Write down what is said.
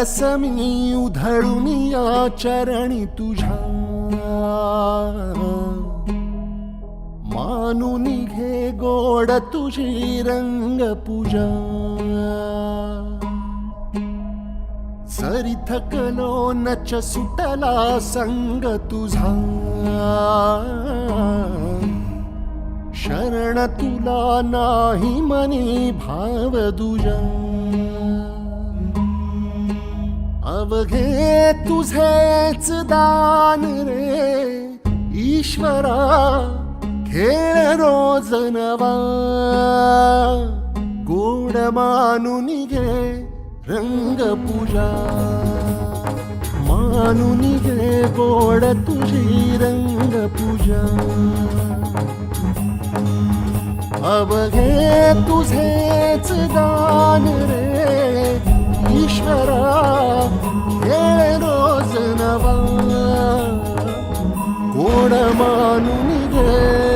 रस मी उधळून या चरणी तुझ्या, मानून घे गोड तुझी रंग पूजा. सरी थकलो नच सुटला संग तुझा, शरण तुला नाही मनी भाव दुजा. अवघे तुझेच दान रे ईश्वरा, खेळ रोज नवा. गोड मानून घे रंग पूजा, मानून घे गोड तुझी रंग पूजा. अवघे तुझेच दान रे ईश्वरा, खेळ रोज नवा. गोड मानून घे